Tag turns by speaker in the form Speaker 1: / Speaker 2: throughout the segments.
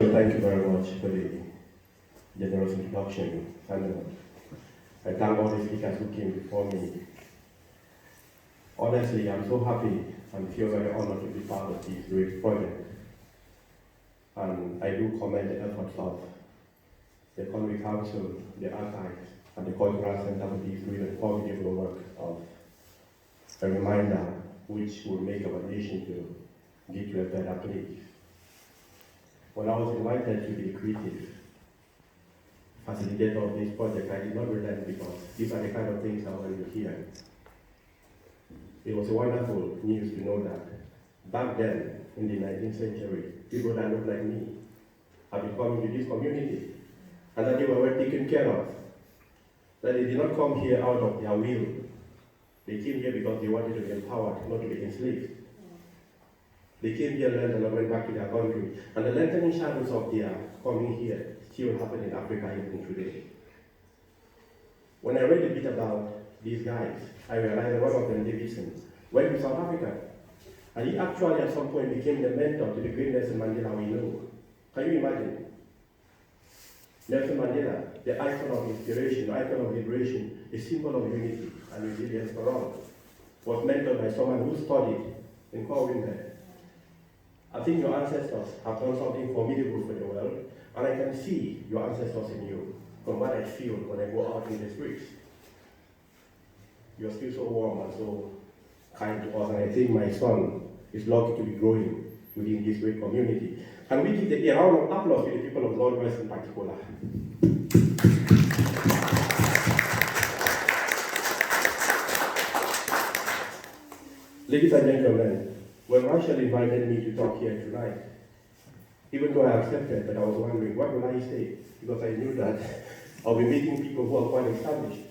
Speaker 1: Thank you very much for the generous introduction. And I thank all the speakers who came before me. Honestly, I'm so happy and feel very honored to be part of this great project. And I do commend the efforts of the Economic Council, the Archives, and the Cultural Center for this really formidable work of a reminder which will make our nation to get to a better place. When I was invited to be a creative facilitator of this project, I did not relent because these are the kind of things I want to hear. It was a wonderful news to know that back then, in the 19th century, people that looked like me had been coming to this community and that they were well taken care of. That they did not come here out of their will. They came here because they wanted to be empowered, not to be enslaved. They came here, learned, and went back to their country. And the lengthening shadows of their coming here still happen in Africa even today. When I read a bit about these guys, I realized that one of them, Davidson, went to South Africa. And he actually at some point became the mentor to the great Nelson Mandela we know. Can you imagine? Nelson Mandela, the icon of inspiration, the icon of liberation, a symbol of unity and resilience for all, was mentored by someone who studied in Colwyn Bay. I think your ancestors have done something formidable for the world, and I can see your ancestors in you from what I feel when I go out in the streets. You're still so warm and so kind to us, and I think my son is lucky to be growing within this great community. Can we give a round of applause to the people of Northwest in particular? Ladies and gentlemen, when Rachel invited me to talk here tonight, even though I accepted, but I was wondering, what will I say? Because I knew that I'll be meeting people who are quite established,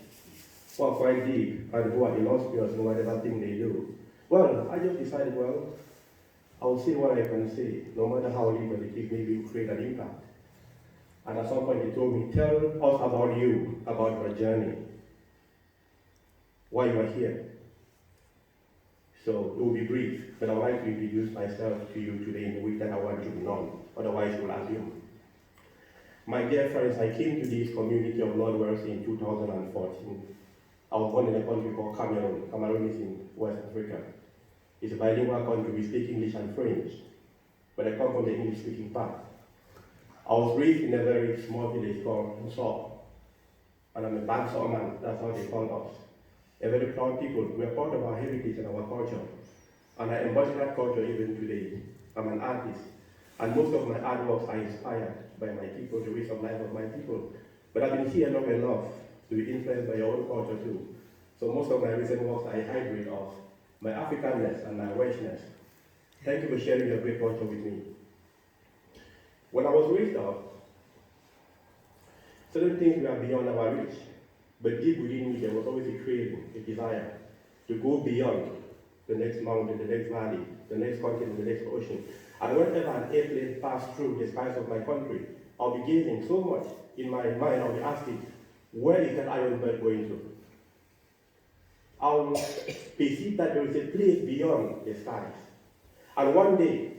Speaker 1: who are quite deep, and who are illustrious in whatever thing they do. Well, I just decided, I'll say what I can say, no matter how little it is, maybe you create an impact. And at some point they told me, tell us about you, about your journey, why you are here. So it will be brief, but I would like to introduce myself to you today in the way that I want to be known, otherwise you will assume. My dear friends, I came to this community of Lord Wellesley in 2014. I was born in a country called Cameroon. Cameroon is in West Africa. It's a bilingual country, we speak English and French, but I come from the English-speaking part. I was raised in a very small village called Nsop, and I'm a Banso man, that's how they call us. A very proud people. We are part of our heritage and our culture. And I embody that culture even today. I'm an artist. And most of my artworks are inspired by my people, the ways of life of my people. But I've been here long enough to be influenced by your own culture too. So most of my recent works are a hybrid of my Africanness and my Welshness. Thank you for sharing your great culture with me. When I was raised up, certain things were beyond our reach. But deep within me, there was always a craving, a desire to go beyond the next mountain, the next valley, the next continent, the next ocean. And whenever an airplane passed through the skies of my country, I'll be gazing so much in my mind, I'll be asking, where is that iron bird going to? I'll perceive that there is a place beyond the skies. And one day,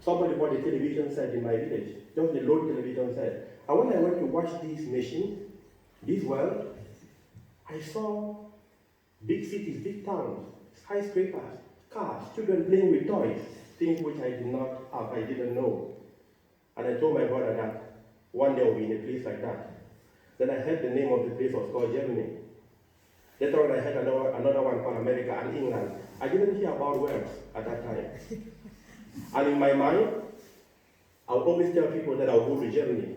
Speaker 1: somebody bought a television set in my village, just the low television set. And when I went to watch this machine, this world, I saw big cities, big towns, skyscrapers, cars, children playing with toys, things which I did not have, I didn't know. And I told my brother that one day I'll be in a place like that. Then I heard the name of the place was called Germany. Later on I heard another one called America and England. I didn't hear about Wales at that time. And in my mind, I would always tell people that I'll go to Germany.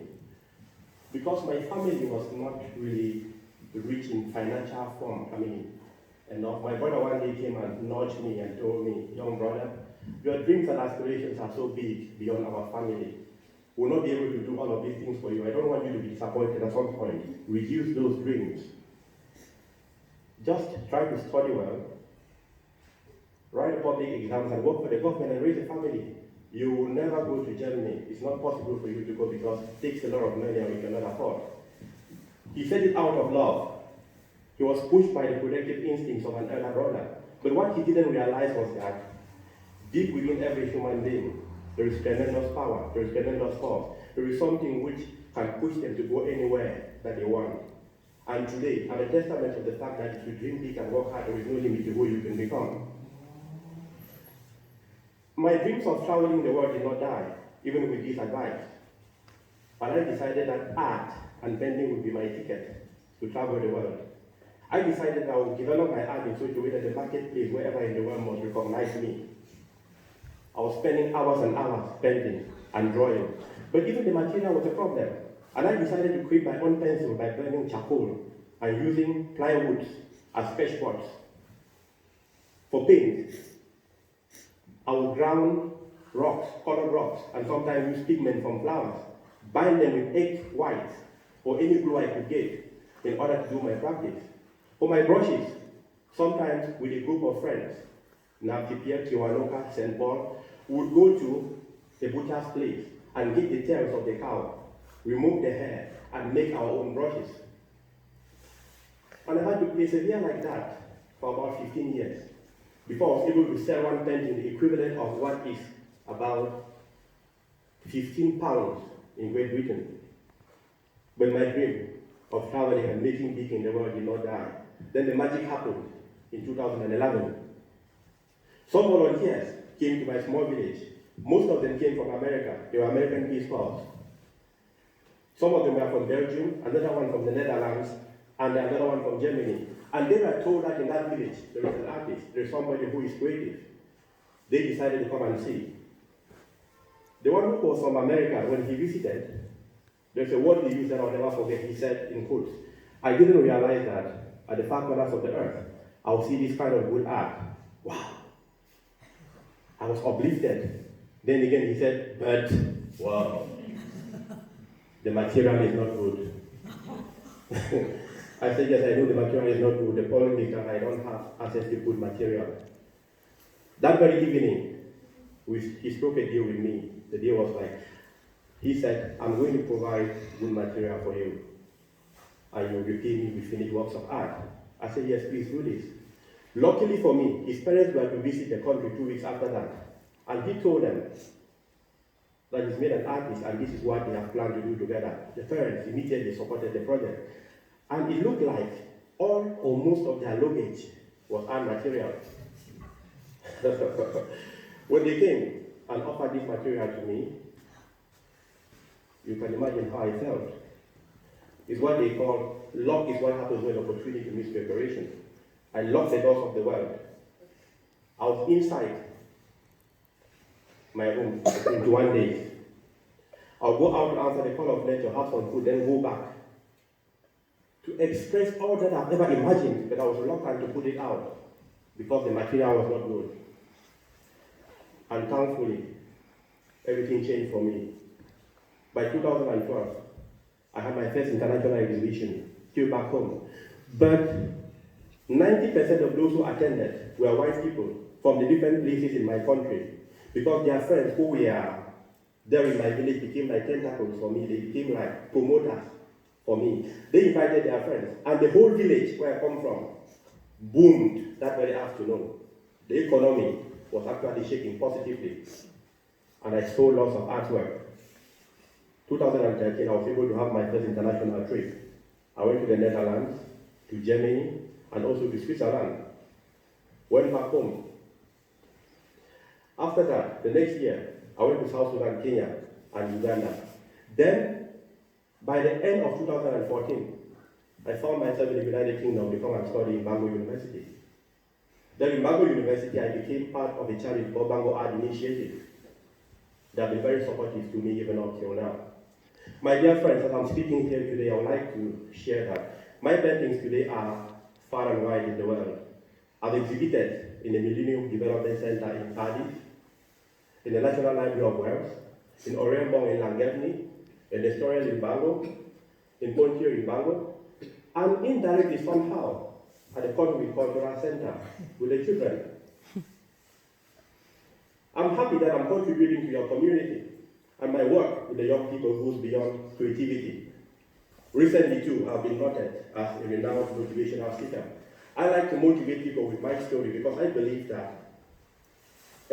Speaker 1: Because my family was not really rich in financial form, enough. My brother one day came and nudged me and told me, young brother, your dreams and aspirations are so big beyond our family. We'll not be able to do all of these things for you. I don't want you to be disappointed at some point. Reduce those dreams. Just try to study well, write public exams and work for the government and raise a family. You will never go to Germany. It's not possible for you to go because it takes a lot of money and we cannot afford. He said it out of love. He was pushed by the protective instincts of an elder brother. But what he didn't realize was that deep within every human being, There is tremendous power, there is tremendous force. There is something which can push them to go anywhere that they want. And today, I'm a testament of the fact that if you dream big and work hard, there is no limit to who you can become. My dreams of traveling the world did not die, even with this advice. But I decided that art and bending would be my ticket to travel the world. I decided I would develop my art in such a way that the marketplace, wherever in the world, must recognize me. I was spending hours and hours painting and drawing. But even the material was a problem. And I decided to create my own pencil by burning charcoal and using plywood as sketch pots. For paint, I would ground rocks, colored rocks, and sometimes use pigment from flowers, bind them with egg whites or any glue I could get in order to do my practice. For my brushes, sometimes with a group of friends, Naptipier, Kiwanoka, St. Paul, we would go to the butcher's place and get the tails of the cow, remove the hair, and make our own brushes. And I had to persevere like that for about 15 years before I was able to sell one painting the equivalent of what is about 15 pounds in Great Britain. But my dream of traveling and making big in the world did not die. Then the magic happened in 2011. Some volunteers came to my small village. Most of them came from America. They were American Peace Corps. Some of them were from Belgium, another one from the Netherlands, and another one from Germany. And they were told that in that village, there is an artist, there is somebody who is creative. They decided to come and see. The one who was from America, when he visited, there's a word he used that I'll never forget. He said, in quotes, "I didn't realize that at the far corners of the earth, I'll see this kind of good art. Wow." I was uplifted. Then again he said, "But, wow, the material is not good." I said, "Yes, I know the material is not good. The problem is that I don't have access to good material." That very evening, he struck a deal with me. The deal was like, he said, "I'm going to provide good material for you, and you'll repay me with finished works of art." I said, "Yes, please do this." Luckily for me, his parents were to visit the country 2 weeks after that, and he told them that he's made an artist and this is what they have planned to do together. The parents immediately supported the project. And it looked like all or most of their luggage was art material. When they came and offered this material to me, you can imagine how I felt. It's what they call, luck is what happens when opportunity meets preparation. I locked the doors of the world. I was inside my room for 21 days. I'll go out to answer the call of nature, have some food, then go back to express all that I've ever imagined, but I was reluctant to put it out because the material was not good. And thankfully, everything changed for me. By 2012, I had my first international exhibition, still back home. But 90% of those who attended were white people from the different places in my country, because their friends who were there in my village became like tentacles for me. They became like promoters for me. They invited their friends, and the whole village where I come from boomed that very afternoon. The economy was actually shaking positively, and I sold lots of artwork. 2013, I was able to have my first international trip. I went to the Netherlands, to Germany, and also to Switzerland. Went back home. After that, the next year, I went to South Sudan, Kenya, and Uganda. Then, by the end of 2014, I found myself in the United Kingdom to come and study in Bango University. Then in Bango University, I became part of a charity called Bango Art Initiative. They have been very supportive to me even up till now. My dear friends, as I'm speaking here today, I would like to share that my paintings today are far and wide in the world. I've exhibited in the Millennium Development Center in Cardiff, in the National Library of Wales, in Orembong in Llangefni, in the Estoril in Bango, in Pontier in Bango, and indirectly somehow at the Colwyn Cultural Center with the children. I'm happy that I'm contributing to your community, and my work with the young people goes beyond creativity. Recently too, I've been noted as a renowned motivational speaker. I like to motivate people with my story because I believe that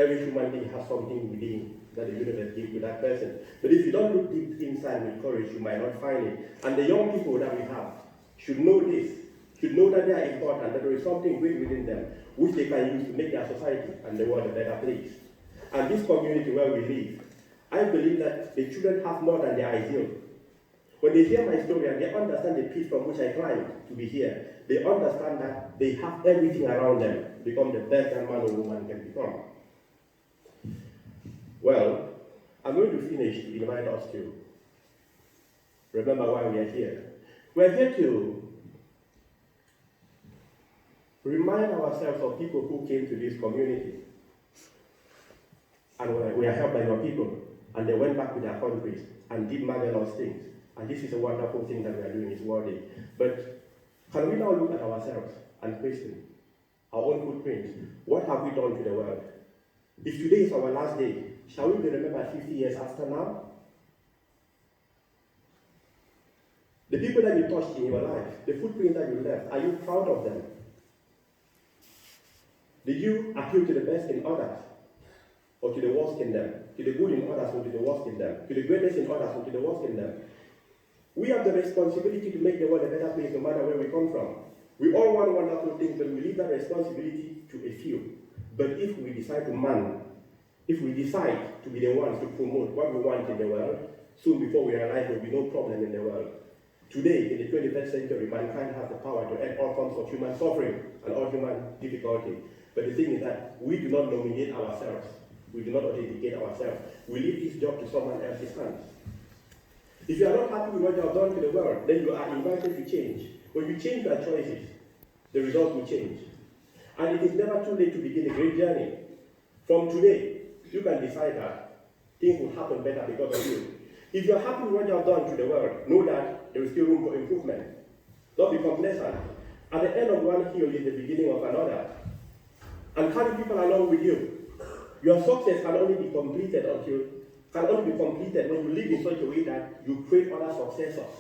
Speaker 1: Every human being has something within that the universe gives to that person. But if you don't look deep inside with courage, you might not find it. And the young people that we have should know this, should know that they are important, that there is something great within them, which they can use to make their society and the world a better place. And this community where we live, I believe that the children have more than their ideal. When they hear my story and they understand the peace from which I climbed to be here, they understand that they have everything around them to become the best that man or woman can become. Well, I'm going to finish to invite us to remember why we are here. We're here to remind ourselves of people who came to this community and we are helped by your people, and they went back to their countries and did marvelous things. And this is a wonderful thing that we are doing, it's worthy. But can we now look at ourselves and question our own footprints? What have we done to the world? If today is our last day, shall we be remembered 50 years after now? The people that you touched in your life, the footprints that you left, are you proud of them? Did you appeal to the best in others, or to the worst in them? To the good in others, or to the worst in them? To the greatest in others, or to the worst in them? We have the responsibility to make the world a better place no matter where we come from. We all want wonderful things, but we leave that responsibility to a few. But if we decide to be the ones to promote what we want in the world, soon before we realize there will be no problem in the world. Today, in the 21st century, mankind has the power to end all forms of human suffering and all human difficulty. But the thing is that we do not nominate ourselves. We do not authenticate ourselves. We leave this job to someone else's hands. If you are not happy with what you have done to the world, then you are invited to change. When you change your choices, the results will change. And it is never too late to begin a great journey. From today, you can decide that things will happen better because of you. If you are happy with what you have done to the world, know that there is still room for improvement. Don't be complacent. At the end of one hill is the beginning of another. And carry people along with you. Your success can only be completed when you live in such a way that you create other successors.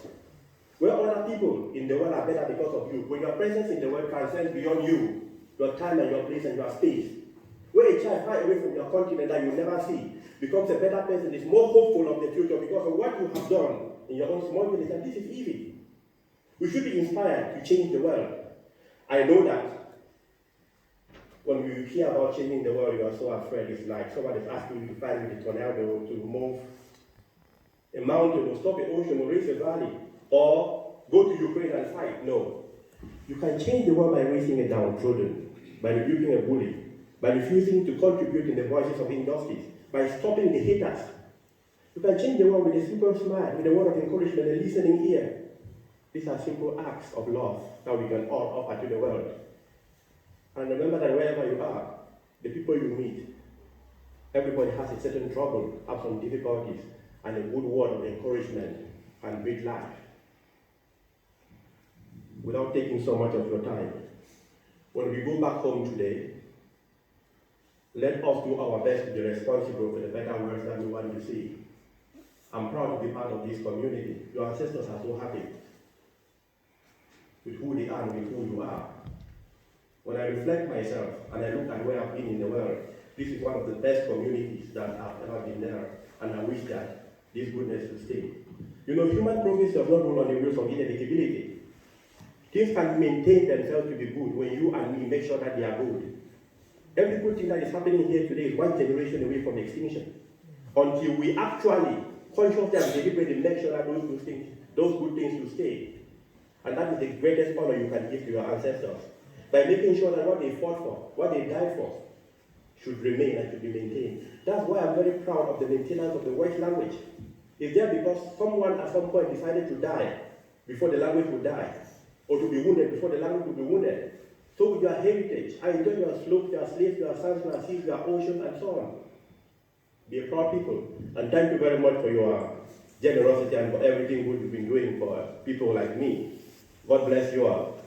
Speaker 1: Where other people in the world are better because of you. When your presence in the world transcends beyond you, your time and your place and your space. Where a child far away from your continent that you never see becomes a better person, is more hopeful of the future because of what you have done in your own small village, and this is easy. We should be inspired to change the world. I know that when you hear about changing the world, you are so afraid. It's like someone is asking you to find with a tornado to move a mountain or stop an ocean or raise a valley or go to Ukraine and fight. No. You can change the world by raising a downtrodden, by rebuking a bully, by refusing to contribute in the voices of injustice, by stopping the haters. You can change the world with a simple smile, with a word of encouragement, a listening ear. These are simple acts of love that we can all offer to the world. And remember that wherever you are, the people you meet, everybody has a certain trouble, have some difficulties, and a good word of encouragement and breathe life. Without taking so much of your time, when we go back home today, let us do our best to be responsible for the better world that we want to see. I'm proud to be part of this community. Your ancestors are so happy with who they are and with who you are. When I reflect myself and I look at where I've been in the world, this is one of the best communities that I've ever been there, and I wish that this goodness will stay. You know, human progress does not rule on the rules of inevitability. Things can maintain themselves to be good when you and me make sure that they are good. Every good thing that is happening here today is one generation away from extinction. Until we actually consciously and deliberately make sure that those good things will stay. And that is the greatest honor you can give to your ancestors. By making sure that what they fought for, what they died for, should remain and should be maintained. That's why I'm very proud of the maintenance of the Welsh language. It's there because someone at some point decided to die before the language would die, or to be wounded before the language would be wounded. So with your heritage, I enjoy your slopes, your slates, your sands, your seas, your oceans, and so on. Be a proud people. And thank you very much for your generosity and for everything good you've been doing for people like me. God bless you all.